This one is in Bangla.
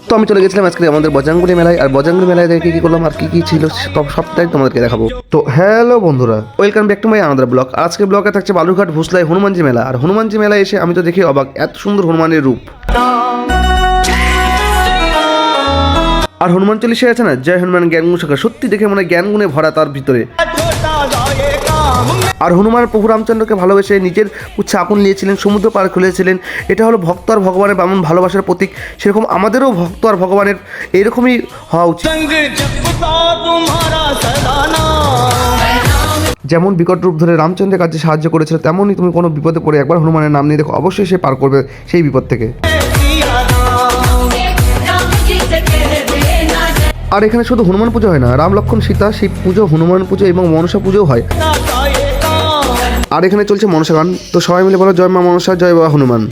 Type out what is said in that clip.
তো আমি চলে গেছিলাম আজকে আমাদের বজরঙ্গবলী মেলায়, আর বজরঙ্গবলী মেলায় দেখে কি করলাম আর কি ছিল সবটাই তোমাদেরকে দেখাবো। তো হ্যালো বন্ধুরা, welcome back to my another blog. আজকে ব্লগে থাকছে বালুরঘাট ভুসলাই হনুমানজি মেলা। আর হনুমানজি মেলায় এসে আমি তো দেখি অবাক, এত সুন্দর হনুমানের রূপ। আর হনুমান চল্লিশে আছে না, জয় হনুমান জ্ঞান গুণ শাখা, সত্যি দেখে মনে জ্ঞান গুণে ভরা তার ভিতরে। আর হনুমান প্রভু রামচন্দ্রকে ভালোবেসে নিজের উচ্ছে আগুন নিয়েছিলেন, সমুদ্র পার খুলেছিলেন। এটা হলো ভক্ত আর ভগবানের এমন ভালোবাসার প্রতীক। সেরকম আমাদেরও ভক্ত আর ভগবানের এইরকমই হওয়া উচিত। যেমন বিকট রূপ ধরে রামচন্দ্রের কাছে সাহায্য করেছিল, তেমনই তুমি কোনো বিপদে পড়ে একবার হনুমানের নাম নিয়ে দেখো, অবশ্যই সে পার করবে সেই বিপদ থেকে। আর এখানে শুধু হনুমান পুজো হয় না, রাম লক্ষ্মণ সীতা শিব পুজো, হনুমান পুজো এবং মনসা পুজোও হয়। আর এখানে চলছে মনসা গান। তো সবাই মিলে বলো জয় মা মনসা, জয় বাবা হনুমান।